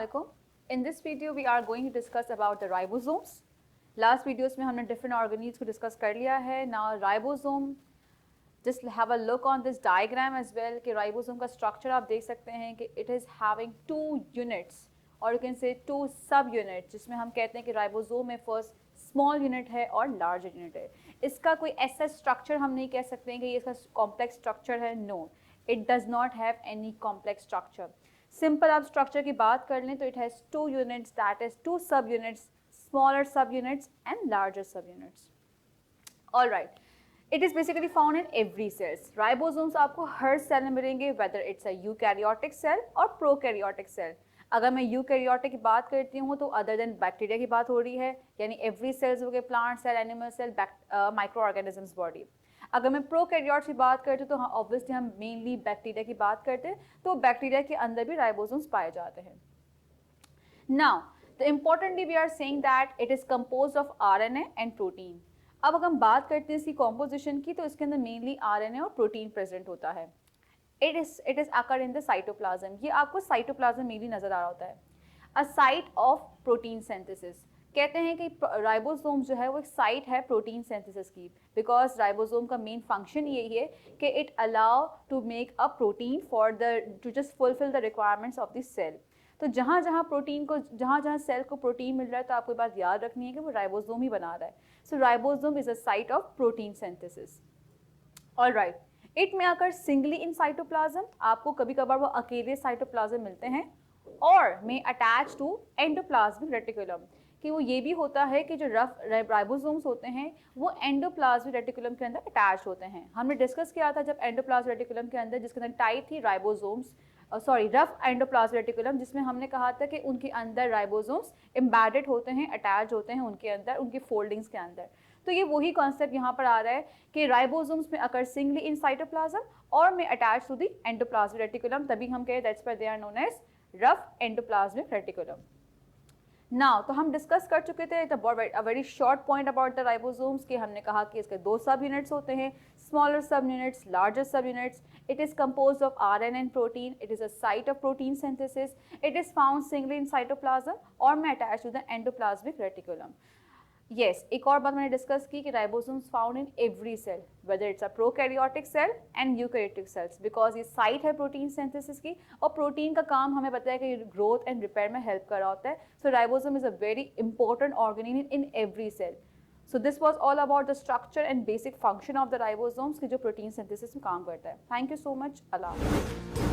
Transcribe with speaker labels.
Speaker 1: Assalamualaikum. In this video we are going to discuss about the ribosomes. Last videos में हमने different organelles को discuss कर लिया है. Now ribosome, just have a look on this diagram as well कि ribosome का structure आप देख सकते हैं कि it is having two units or you can say two subunits जिसमें हम कहते हैं कि ribosome में first small unit है और larger unit है. इसका कोई ऐसा structure हम नहीं कह सकते हैं कि ये इसका complex structure है. No, it does not have any complex structure. Simple आप स्ट्रक्चर की बात कर लें तो it has two units, that is two sub units, smaller sub units and larger sub units. All right, it is basically found in every cells. Ribosomes आपको हर cell में मिलेंगे, whether it's a eukaryotic cell और prokaryotic cell. अगर मैं eukaryotic की बात करती हूँ तो अदर देन बैक्टीरिया की बात हो रही है, यानी एवरी सेल्स हो गए, plant cell, animal cell, micro organisms body. अगर मैं प्रोकैरियोट्स की बात करती हूँ तो हाँ ऑब्वियसली हम मेनली बैक्टीरिया की बात करते हैं, तो बैक्टीरिया के अंदर भी राइबोसोम्स पाए जाते हैं. Now the importantly we are saying that it is composed of RNA and protein. अब अगर हम बात करते हैं इसकी कॉम्पोजिशन की तो इसके अंदर मेनली आरएनए और प्रोटीन प्रेजेंट होता है. It is occur in the cytoplasm. ये आपको साइटोप्लाज्म मेनली नजर आ रहा होता है. अ साइट ऑफ प्रोटीन सिंथेसिस. कहते हैं कि राइबोसोम जो है वो एक साइट है प्रोटीन सिंथेसिस की, बिकॉज राइबोसोम का मेन फंक्शन यही है कि it allow to make a protein for the to just fulfil the requirements of the cell. तो जहाँ जहाँ प्रोटीन को, जहाँ जहाँ सेल को प्रोटीन मिल रहा है तो आपको बात याद रखनी है कि वो राइबोसोम ही बना रहा है. So ribosome is a site of protein synthesis. All right, it में आकर सिंगली इन साइटोप्लाज्म, आपको कभी कभार वो अकेले साइटोप्लाज्म मिलते हैं, और में अटैच टू एंडोप्लाज्मिक रेटिकुलम, कि वो ये भी होता है कि जो रफ राइबोसोम्स होते हैं वो एंडोप्लाज्मिक रेटिकुलम के अंदर अटैच होते हैं. हमने डिस्कस किया था जब एंडोप्लाज्मिक रेटिकुलम के अंदर, जिसके अंदर टाइट थी राइबोसोम्स, रफ एंडोप्लाज्मिक रेटिकुलम, जिसमें हमने कहा था कि उनके अंदर राइबोसोम्स एम्बेडेड होते हैं, अटैच होते हैं उनके अंदर, उनकी फोल्डिंग्स के अंदर. तो ये वही कॉन्सेप्ट यहाँ पर आ रहा है कि राइबोसोम्स में अकर सिंगली इन साइटोप्लाज्म और में attach to the endoplasmic reticulum, तभी हम कहें that's why they are known as rough endoplasmic reticulum. Now तो हम डिस्कस कर चुके थे a very short point about the ribosomes, कि हमने कहा कि इसके दो सब यूनिट्स होते हैं, smaller sub units, larger sub units. It is composed of RNA and protein. It is a site of protein synthesis. It is found singly in cytoplasm और में attach to the endoplasmic reticulum. Yes, एक और बात मैंने discuss की कि ribosomes found in every cell, whether it's a prokaryotic cell and eukaryotic cells, because ये site है प्रोटीन सिंथेसिस की, और प्रोटीन का काम हमें पता है कि ग्रोथ एंड रिपेयर में हेल्प कर रहा होता है. So ribosome is a very important organelle in every cell. So this was all about the structure and basic function of the ribosomes की जो प्रोटीन सिंथेसिस में काम करता है. Thank you so much. Allah.